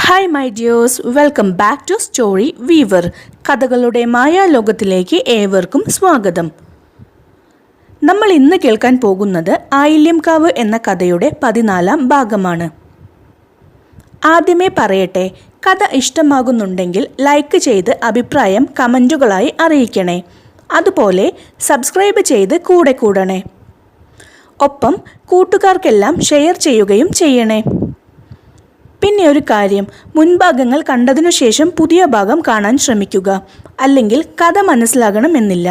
Hi my dears, welcome back to Story Weaver. കഥകളുടെ മായാലോകത്തിലേക്ക് ഏവർക്കും സ്വാഗതം. നമ്മൾ ഇന്ന് കേൾക്കാൻ പോകുന്നത് ആയില്യംകാവ് എന്ന കഥയുടെ 14-ാം ഭാഗമാണ്. ആദ്യമേ പറയട്ടെ, കഥ ഇഷ്ടമാകുന്നുണ്ടെങ്കിൽ ലൈക്ക് ചെയ്ത് അഭിപ്രായം കമൻറ്റുകളായി അറിയിക്കണേ. അതുപോലെ സബ്സ്ക്രൈബ് ചെയ്ത് കൂടെ കൂടണേ. ഒപ്പം കൂട്ടുകാർക്കെല്ലാം ഷെയർ ചെയ്യുകയും ചെയ്യണേ. പിന്നെ ഒരു കാര്യം, മുൻഭാഗങ്ങൾ കണ്ടതിനു ശേഷം പുതിയ ഭാഗം കാണാൻ ശ്രമിക്കുക, അല്ലെങ്കിൽ കഥ മനസ്സിലാകണമെന്നില്ല.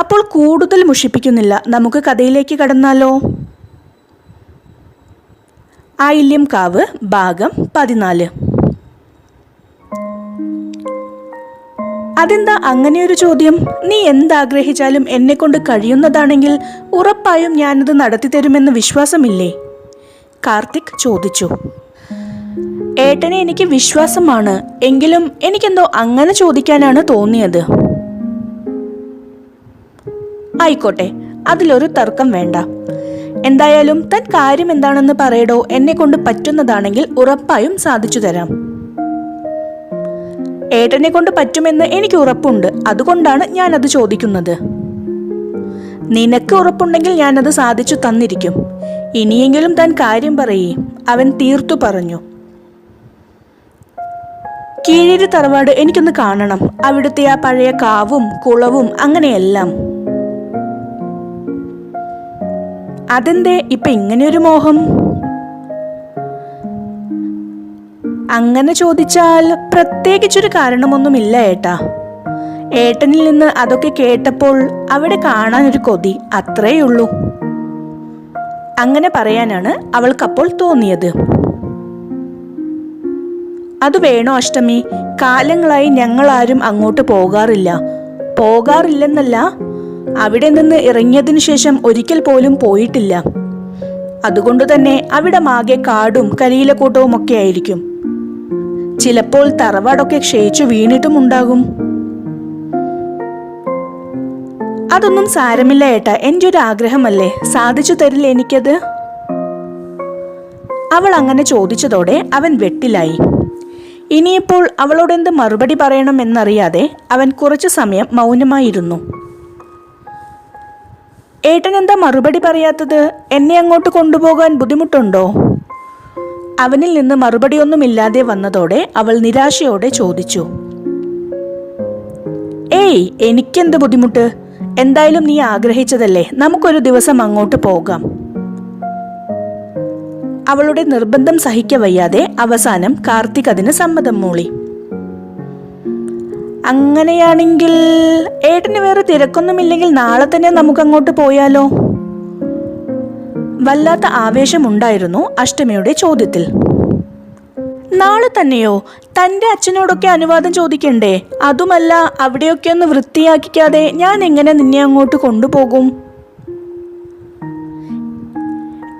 അപ്പോൾ കൂടുതൽ മുഷിപ്പിക്കുന്നില്ല, നമുക്ക് കഥയിലേക്ക് കടന്നാലോ. ആയില്യംകാവ് ഭാഗം 14. അതെന്താ അങ്ങനെയൊരു ചോദ്യം? നീ എന്താഗ്രഹിച്ചാലും എന്നെക്കൊണ്ട് കഴിയുന്നതാണെങ്കിൽ ഉറപ്പായും ഞാനത് നടത്തിത്തരുമെന്ന് വിശ്വാസമില്ലേ? കാർത്തിക് ചോദിച്ചു. ഏട്ടനെ എനിക്ക് വിശ്വാസമാണ്, എങ്കിലും എനിക്കെന്തോ അങ്ങനെ ചോദിക്കാനാണ് തോന്നിയത്. ആയിക്കോട്ടെ, അതിലൊരു തർക്കം വേണ്ട. എന്തായാലും താൻ കാര്യം എന്താണെന്ന് പറയടോ. എന്നെ കൊണ്ട് പറ്റുന്നതാണെങ്കിൽ ഉറപ്പായും സാധിച്ചു തരാം. ഏട്ടനെ കൊണ്ട് പറ്റുമെന്ന് എനിക്ക് ഉറപ്പുണ്ട്, അതുകൊണ്ടാണ് ഞാനത് ചോദിക്കുന്നത്. നിനക്ക് ഉറപ്പുണ്ടെങ്കിൽ ഞാനത് സാധിച്ചു തന്നിരിക്കും. ഇനിയെങ്കിലും താൻ കാര്യം പറയേ, അവൻ തീർത്തു പറഞ്ഞു. കീഴേരി തറവാട് എനിക്കൊന്ന് കാണണം. അവിടുത്തെ ആ പഴയ കാവും കുളവും അങ്ങനെയെല്ലാം. അതെന്തേ ഇപ്പൊ ഇങ്ങനെയൊരു മോഹം? അങ്ങനെ ചോദിച്ചാൽ പ്രത്യേകിച്ചൊരു കാരണമൊന്നുമില്ല ഏട്ടാ. ഏട്ടനിൽ നിന്ന് അതൊക്കെ കേട്ടപ്പോൾ അവിടെ കാണാനൊരു കൊതി, അത്രേയുള്ളൂ. അങ്ങനെ പറയാനാണ് അവൾക്കപ്പോൾ തോന്നിയത്. അത് വേണോ അഷ്ടമി? കാലങ്ങളായി ഞങ്ങളാരും അങ്ങോട്ട് പോകാറില്ലെന്നല്ല, അവിടെ നിന്ന് ഇറങ്ങിയതിനു ശേഷം ഒരിക്കൽ പോലും പോയിട്ടില്ല. അതുകൊണ്ട് തന്നെ അവിടെ മാകെ കാടും കരിയിലക്കൂട്ടവും ഒക്കെ ആയിരിക്കും. ചിലപ്പോൾ തറവാടൊക്കെ ക്ഷയിച്ചു വീണിട്ടുമുണ്ടാകും. അതൊന്നും സാരമില്ല ഏട്ടാ, എൻ്റെ ഒരു ആഗ്രഹമല്ലേ, സാധിച്ചു തരില്ല എനിക്കത്? അവൾ അങ്ങനെ ചോദിച്ചതോടെ അവൻ വെട്ടിലായി. ഇനിയിപ്പോൾ അവളോടെന്ത് മറുപടി പറയണം എന്നറിയാതെ അവൻ കുറച്ചു സമയം മൗനമായിരുന്നു. ഏട്ടൻ എന്താ മറുപടി പറയാത്തത്? എന്നെ അങ്ങോട്ട് കൊണ്ടുപോകാൻ ബുദ്ധിമുട്ടുണ്ടോ? അവനിൽ നിന്ന് മറുപടിയൊന്നുമില്ലാതെ വന്നതോടെ അവൾ നിരാശയോടെ ചോദിച്ചു. ഏയ്, എനിക്കെന്ത് ബുദ്ധിമുട്ട്? എന്തായാലും നീ ആഗ്രഹിച്ചതല്ലേ, നമുക്കൊരു ദിവസം അങ്ങോട്ട് പോകാം. അവളുടെ നിർബന്ധം സഹിക്കവയ്യാതെ അവസാനം കാർത്തിക് അതിന് സമ്മതം മൂളി. അങ്ങനെയാണെങ്കിൽ ഏട്ടന് വേറെ തിരക്കൊന്നുമില്ലെങ്കിൽ നാളെ തന്നെ നമുക്ക് അങ്ങോട്ട് പോയാലോ? വല്ലാത്ത ആവേശമുണ്ടായിരുന്നു അഷ്ടമിയുടെ ചോദ്യത്തിൽ. നാളെ തന്നെയോ? തൻ്റെ അച്ഛനോടൊക്കെ അനുവാദം ചോദിക്കണ്ടേ? അതുമല്ല, അവിടെയൊക്കെ ഒന്ന് വൃത്തിയാക്കിക്കാതെ ഞാൻ എങ്ങനെ നിന്നെ അങ്ങോട്ട് കൊണ്ടുപോകും?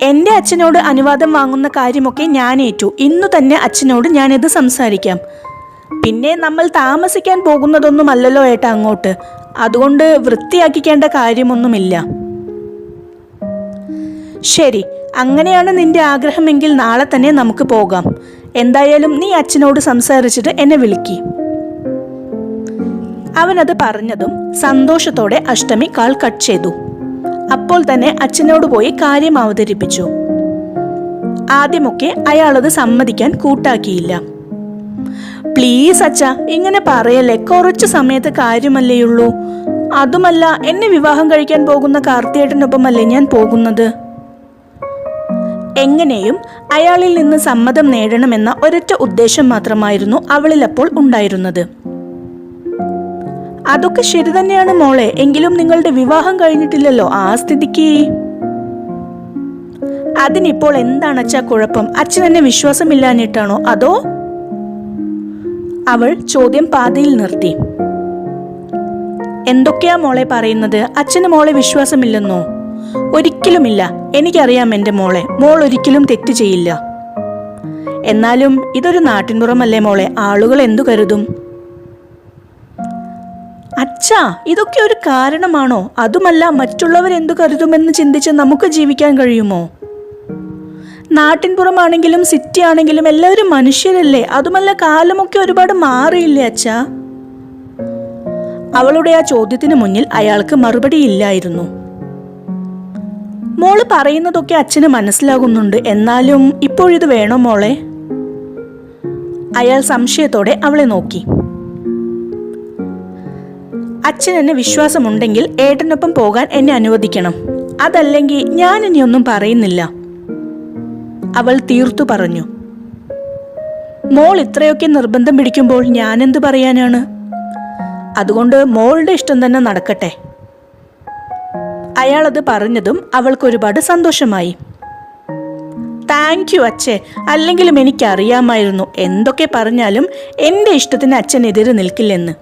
എൻ്റെ അച്ഛനോട് അനുവാദം വാങ്ങുന്ന കാര്യമൊക്കെ ഞാൻ ഏറ്റു. ഇന്നു തന്നെ അച്ഛനോട് ഞാനിത് സംസാരിക്കാം. പിന്നെ നമ്മൾ താമസിക്കാൻ പോകുന്നതൊന്നുമല്ലല്ലോ ഏട്ടാ അങ്ങോട്ട്, അതുകൊണ്ട് വൃത്തിയാക്കിക്കേണ്ട കാര്യമൊന്നുമില്ല. ശരി, അങ്ങനെയാണ് നിന്റെ ആഗ്രഹമെങ്കിൽ നാളെ തന്നെ നമുക്ക് പോകാം. എന്തായാലും നീ അച്ഛനോട് സംസാരിച്ചിട്ട് എന്നെ വിളിക്ക്. അവനത് പറഞ്ഞതും സന്തോഷത്തോടെ അഷ്ടമി കാൾ കട്ട് ചെയ്തു. അപ്പോൾ തന്നെ അച്ഛനോട് പോയി കാര്യം അവതരിപ്പിച്ചു. ആദ്യമൊക്കെ അയാളത് സമ്മതിക്കാൻ കൂട്ടാക്കിയില്ല. പ്ലീസ് അച്ഛ, ഇങ്ങനെ പറയല്ലേ, കുറച്ചു സമയത്തെ കാര്യമല്ലേയുള്ളൂ. അതുമല്ല, എന്നെ വിവാഹം കഴിക്കാൻ പോകുന്ന കാർത്തിയേട്ടനൊപ്പമല്ലേ ഞാൻ പോകുന്നത്. എങ്ങനെയും അയാളിൽ നിന്ന് സമ്മതം നേടണമെന്ന ഒരൊറ്റ ഉദ്ദേശം മാത്രമായിരുന്നു അവളിൽ അപ്പോൾ ഉണ്ടായിരുന്നത്. അതൊക്കെ ശരി തന്നെയാണ് മോളെ, എങ്കിലും നിങ്ങളുടെ വിവാഹം കഴിഞ്ഞിട്ടില്ലല്ലോ, ആ സ്ഥിതിക്ക്. അതിനിപ്പോൾ എന്താണച്ചാ കുഴപ്പം? അച്ഛനെന്നെ വിശ്വാസമില്ലാഞ്ഞിട്ടാണോ, അതോ? അവൾ ചോദ്യം പാതിയിൽ നിർത്തി. എന്തൊക്കെയാ മോളെ പറയുന്നത്? അച്ഛന് മോളെ വിശ്വാസമില്ലെന്നോ? ഒരിക്കലുമില്ല, എനിക്കറിയാം എൻ്റെ മോളെ. മോൾ ഒരിക്കലും തെറ്റ് ചെയ്യില്ല. എന്നാലും ഇതൊരു നാട്ടിൻപുറമല്ലേ മോളെ, ആളുകൾ എന്തു കരുതും? അച്ഛാ, ഇതൊക്കെ ഒരു കാരണമാണോ? അതുമല്ല, മറ്റുള്ളവർ എന്തു കരുതുമെന്ന് ചിന്തിച്ച് നമുക്ക് ജീവിക്കാൻ കഴിയുമോ? നാട്ടിൻപുറമാണെങ്കിലും സിറ്റി ആണെങ്കിലും എല്ലാവരും മനുഷ്യരല്ലേ, അതുമല്ല കാലമൊക്കെ ഒരുപാട് മാറിയില്ലേ അച്ഛാ? അവളുടെ ആ ചോദ്യത്തിന് മുന്നിൽ അയാൾക്ക് മറുപടിയില്ലായിരുന്നു. മോള് പറയുന്നതൊക്കെ അച്ഛന് മനസ്സിലാകുന്നുണ്ട്, എന്നാലും ഇപ്പോഴിത് വേണോ മോളെ? അയാൾ സംശയത്തോടെ അവളെ നോക്കി. അച്ഛൻ എന്നെ വിശ്വാസമുണ്ടെങ്കിൽ ഏട്ടനൊപ്പം പോകാൻ എന്നെ അനുവദിക്കണം, അതല്ലെങ്കിൽ ഞാൻ ഇനിയൊന്നും പറയുന്നില്ല, അവൾ തീർത്തു പറഞ്ഞു. മോൾ ഇത്രയൊക്കെ നിർബന്ധം പിടിക്കുമ്പോൾ ഞാനെന്ത് പറയാനാണ്? അതുകൊണ്ട് മോളുടെ ഇഷ്ടം തന്നെ നടക്കട്ടെ. അയാളത് പറഞ്ഞതും അവൾക്കൊരുപാട് സന്തോഷമായി. താങ്ക് യു അച്ഛേ, അല്ലെങ്കിലും എനിക്കറിയാമായിരുന്നു എന്തൊക്കെ പറഞ്ഞാലും എൻ്റെ ഇഷ്ടത്തിന് അച്ഛൻ എതിര് നിൽക്കില്ലെന്ന്.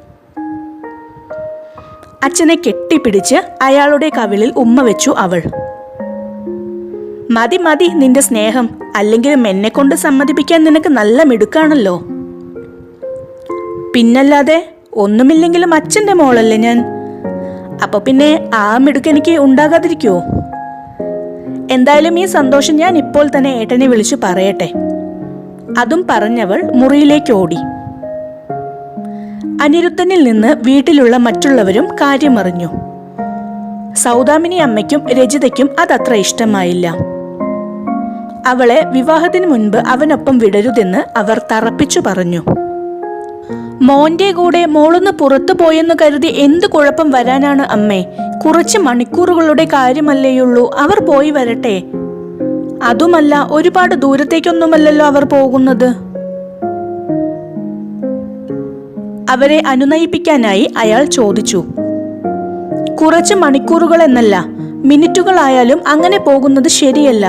അച്ഛനെ കെട്ടിപ്പിടിച്ച് അയാളുടെ കവിളിൽ ഉമ്മ വെച്ചു അവൾ. മതി മതി നിന്റെ സ്നേഹം, അല്ലെങ്കിലും എന്നെ കൊണ്ട് സമ്മതിപ്പിക്കാൻ നിനക്ക് നല്ല മിടുക്കാണല്ലോ. പിന്നല്ലാതെ, ഒന്നുമില്ലെങ്കിലും അച്ഛൻ്റെ മോളല്ലേ ഞാൻ, അപ്പൊ പിന്നെ ആ മിടുക്ക് എനിക്ക് ഉണ്ടാകാതിരിക്കുവോ? എന്തായാലും ഈ സന്തോഷം ഞാൻ ഇപ്പോൾ തന്നെ ഏട്ടനെ വിളിച്ചു പറയട്ടെ. അതും പറഞ്ഞവൾ മുറിയിലേക്ക് ഓടി. അനിരുദ്ധനിൽ നിന്ന് വീട്ടിലുള്ള മറ്റുള്ളവരും കാര്യമറിഞ്ഞു. സൗദാമിനി അമ്മയ്ക്കും രജിതയ്ക്കും അതത്ര ഇഷ്ടമായില്ല. അവളെ വിവാഹത്തിന് മുൻപ് അവനൊപ്പം വിടരുതെന്ന് അവർ തറപ്പിച്ചു പറഞ്ഞു. മോന്റെ കൂടെ മോളൊന്ന് പുറത്തു പോയെന്ന് കരുതി എന്ത് കുഴപ്പം വരാനാണ് അമ്മേ? കുറച്ച് മണിക്കൂറുകളുടെ കാര്യമല്ലേയുള്ളൂ, അവർ പോയി വരട്ടെ. അതുമല്ല, ഒരുപാട് ദൂരത്തേക്കൊന്നുമല്ലല്ലോ അവർ പോകുന്നത്. അവരെ അനുനയിപ്പിക്കാനായി അയാൾ ചോദിച്ചു. കുറച്ച് മണിക്കൂറുകൾ എന്നല്ല, മിനിറ്റുകളായാലും അങ്ങനെ പോകുന്നത് ശരിയല്ല.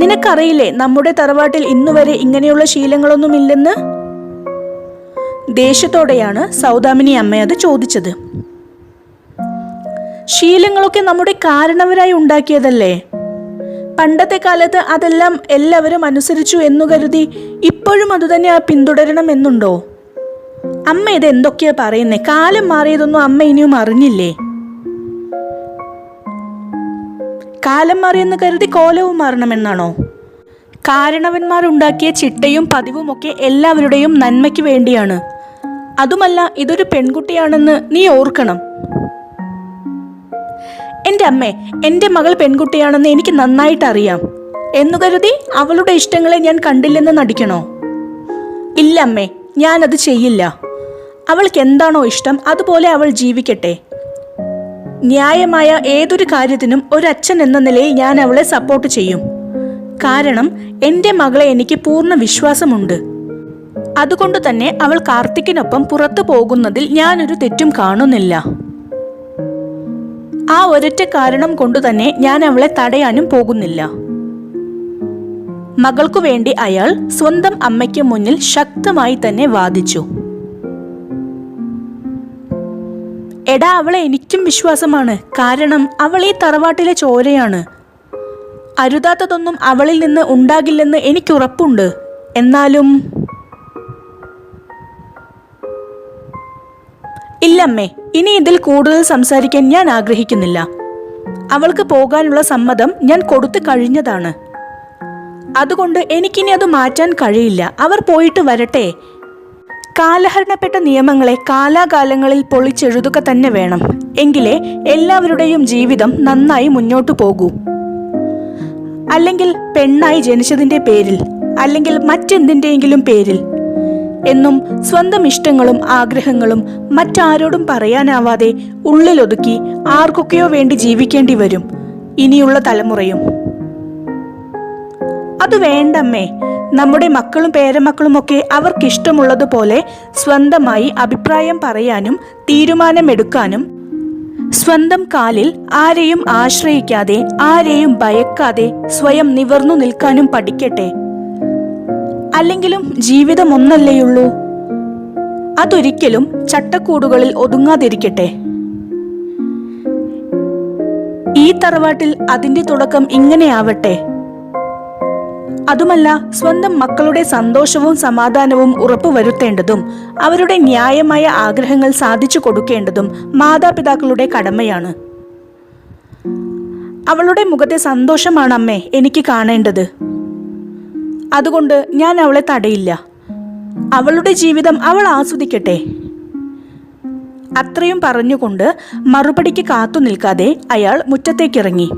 നിനക്കറിയില്ലേ നമ്മുടെ തറവാട്ടിൽ ഇന്നുവരെ ഇങ്ങനെയുള്ള ശീലങ്ങളൊന്നുമില്ലെന്ന്? ദേഷ്യത്തോടെയാണ് സൗദാമിനി അമ്മ അത് ചോദിച്ചത്. ശീലങ്ങളൊക്കെ നമ്മുടെ കാരണവരായി ഉണ്ടാക്കിയതല്ലേ? പണ്ടത്തെ കാലത്ത് അതെല്ലാം എല്ലാവരും അനുസരിച്ചു എന്നു കരുതി ഇപ്പോഴും അതുതന്നെ പിന്തുടരണം എന്നുണ്ടോ? അമ്മ ഇത് എന്തൊക്കെയാ പറയുന്നേ? കാലം മാറിയതൊന്നും അമ്മ ഇനിയും അറിഞ്ഞില്ലേ? കാലം മാറിയെന്ന് കരുതി കോലവും മാറണമെന്നാണോ? കാരണവന്മാരുണ്ടാക്കിയ ചിട്ടയും പതിവും ഒക്കെ എല്ലാവരുടെയും നന്മയ്ക്ക് വേണ്ടിയാണ്. അതുമല്ല, ഇതൊരു പെൺകുട്ടിയാണെന്ന് നീ ഓർക്കണം. എൻ്റെ അമ്മേ, എൻ്റെ മകൾ പെൺകുട്ടിയാണെന്ന് എനിക്ക് നന്നായിട്ട് അറിയാം എന്നു കരുതി അവളുടെ ഇഷ്ടങ്ങളെ ഞാൻ കണ്ടില്ലെന്ന് നടിക്കണോ? ഇല്ല അമ്മേ, ഞാനത് ചെയ്യില്ല. അവൾക്ക് എന്താണോ ഇഷ്ടം അതുപോലെ അവൾ ജീവിക്കട്ടെ. ന്യായമായ ഏതൊരു കാര്യത്തിനും ഒരച്ഛൻ എന്ന നിലയിൽ ഞാൻ അവളെ സപ്പോർട്ട് ചെയ്യും. കാരണം എൻ്റെ മകളെ എനിക്ക് പൂർണ്ണ വിശ്വാസമുണ്ട്. അതുകൊണ്ട് തന്നെ അവൾ കാർത്തിക്കിനൊപ്പം പുറത്തു പോകുന്നതിൽ ഞാനൊരു തെറ്റും കാണുന്നില്ല. ആ ഒരൊറ്റ കാരണം കൊണ്ട് തന്നെ ഞാൻ അവളെ തടയാനും പോകുന്നില്ല. മകൾക്കു വേണ്ടി അയാൾ സ്വന്തം അമ്മയ്ക്ക് മുന്നിൽ ശക്തമായി തന്നെ വാദിച്ചു. എടാ, അവളെ എനിക്കും വിശ്വാസമാണ്. കാരണം അവൾ ഈ തറവാട്ടിലെ ചോരയാണ്. അരുതാത്തതൊന്നും അവളിൽ നിന്ന് ഉണ്ടാകില്ലെന്ന് എനിക്കുറപ്പുണ്ട്. എന്നാലും ഇല്ലമ്മേ, ഇനി ഇതിൽ കൂടുതൽ സംസാരിക്കാൻ ഞാൻ ആഗ്രഹിക്കുന്നില്ല. അവൾക്ക് പോകാനുള്ള സമ്മതം ഞാൻ കൊടുത്തു കഴിഞ്ഞതാണ്. അതുകൊണ്ട് എനിക്കിനി അത് മാറ്റാൻ കഴിയില്ല. അവർ പോയിട്ട് വരട്ടെ. കാലഹരണപ്പെട്ട നിയമങ്ങളെ കാലാകാലങ്ങളിൽ പൊളിച്ചെഴുതുക തന്നെ വേണം. എങ്കിലേ എല്ലാവരുടെയും ജീവിതം നന്നായി മുന്നോട്ടു പോകൂ. അല്ലെങ്കിൽ പെണ്ണായി ജനിച്ചതിൻ്റെ പേരിൽ, അല്ലെങ്കിൽ മറ്റെന്തിൻ്റെയെങ്കിലും പേരിൽ എന്നും സ്വന്തം ഇഷ്ടങ്ങളും ആഗ്രഹങ്ങളും മറ്റാരോടും പറയാനാവാതെ ഉള്ളിലൊതുക്കി ആർക്കൊക്കെയോ വേണ്ടി ജീവിക്കേണ്ടി വരും ഇനിയുള്ള തലമുറയും. അത് വേണ്ടമ്മേ. നമ്മുടെ മക്കളും പേരമക്കളുമൊക്കെ അവർക്കിഷ്ടമുള്ളതുപോലെ സ്വന്തമായി അഭിപ്രായം പറയാനും തീരുമാനമെടുക്കാനും സ്വന്തം കാലിൽ ആരെയും ആശ്രയിക്കാതെ ആരെയും ഭയക്കാതെ സ്വയം നിവർന്നു നിൽക്കാനും പഠിക്കട്ടെ. അല്ലെങ്കിലും ജീവിതം ഒന്നല്ലേയുള്ളൂ. അതൊരിക്കലും ചട്ടക്കൂടുകളിൽ ഒതുങ്ങാതിരിക്കട്ടെ. ഈ തറവാട്ടിൽ അതിന്റെ തുടക്കം ഇങ്ങനെയാവട്ടെ. അതുമല്ല, സ്വന്തം മക്കളുടെ സന്തോഷവും സമാധാനവും ഉറപ്പുവരുത്തേണ്ടതും അവരുടെ ന്യായമായ ആഗ്രഹങ്ങൾ സാധിച്ചു കൊടുക്കേണ്ടതും മാതാപിതാക്കളുടെ കടമയാണ്. അവളുടെ മുഖത്തെ സന്തോഷമാണ് അമ്മേ എനിക്ക് കാണേണ്ടത്. അതുകൊണ്ട് ഞാൻ അവളെ തടയില്ല. അവളുടെ ജീവിതം അവൾ ആസ്വദിക്കട്ടെ. അത്രയും പറഞ്ഞുകൊണ്ട് മറുപടിക്ക് കാത്തു നിൽക്കാതെ അയാൾ മുറ്റത്തേക്കിറങ്ങി.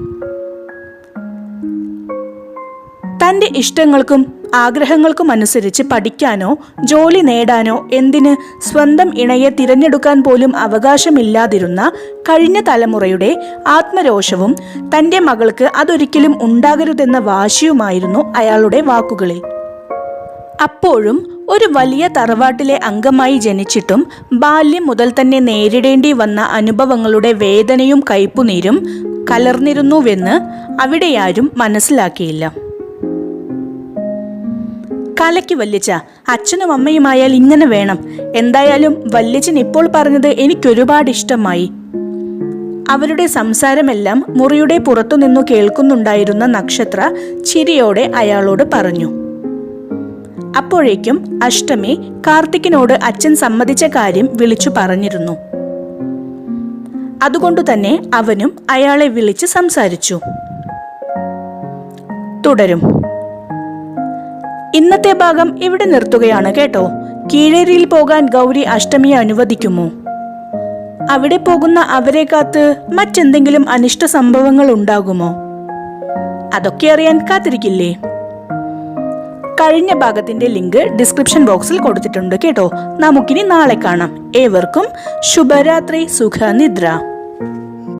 തൻ്റെ ഇഷ്ടങ്ങൾക്കും ആഗ്രഹങ്ങൾക്കും അനുസരിച്ച് പഠിക്കാനോ ജോലി നേടാനോ എന്തിന് സ്വന്തം ഇണയെ തിരഞ്ഞെടുക്കാൻ പോലും അവകാശമില്ലാതിരുന്ന കഴിഞ്ഞ തലമുറയുടെ ആത്മരോഷവും തൻ്റെ മകൾക്ക് അതൊരിക്കലും ഉണ്ടാകരുതെന്ന വാശിയുമായിരുന്നു അയാളുടെ വാക്കുകളിൽ. അപ്പോഴും ഒരു വലിയ തറവാട്ടിലെ അംഗമായി ജനിച്ചിട്ടും ബാല്യം മുതൽ തന്നെ നേരിടേണ്ടി വന്ന അനുഭവങ്ങളുടെ വേദനയും കയ്പുനീരും കലർന്നിരുന്നുവെന്ന് അവിടെയാരും മനസ്സിലാക്കിയില്ല. കലയ്ക്ക് വല്യച്ച, അച്ഛനും അമ്മയുമായാൽ ഇങ്ങനെ വേണം. എന്തായാലും വല്യച്ചൻ ഇപ്പോൾ പറഞ്ഞത് എനിക്കൊരുപാട് ഇഷ്ടമായി. അവരുടെ സംസാരമെല്ലാം മുറിയുടെ പുറത്തുനിന്നു കേൾക്കുന്നുണ്ടായിരുന്ന നക്ഷത്ര ചിരിയോടെ അയാളോട് പറഞ്ഞു. അപ്പോഴേക്കും അഷ്ടമി കാർത്തിക്കിനോട് അച്ഛൻ സമ്മതിച്ച കാര്യം വിളിച്ചു പറഞ്ഞിരുന്നു. അതുകൊണ്ടു തന്നെ അവനും അയാളെ വിളിച്ച് സംസാരിച്ചു. തുടരും. ഇന്നത്തെ ഭാഗം ഇവിടെ നിർത്തുകയാണ് കേട്ടോ. കീഴേരിയിൽ പോകാൻ ഗൗരി അഷ്ടമിയെ അനുവദിക്കുമോ? അവിടെ പോകുന്ന അവരെ കാത്ത് മറ്റെന്തെങ്കിലും അനിഷ്ട സംഭവങ്ങൾ ഉണ്ടാകുമോ? അതൊക്കെ അറിയാൻ കാത്തിരിക്കില്ലേ? കഴിഞ്ഞ ഭാഗത്തിന്റെ ലിങ്ക് ഡിസ്ക്രിപ്ഷൻ ബോക്സിൽ കൊടുത്തിട്ടുണ്ട് കേട്ടോ. നമുക്കിനി നാളെ കാണാം. ഏവർക്കും ശുഭരാത്രി, സുഖനിദ്ര.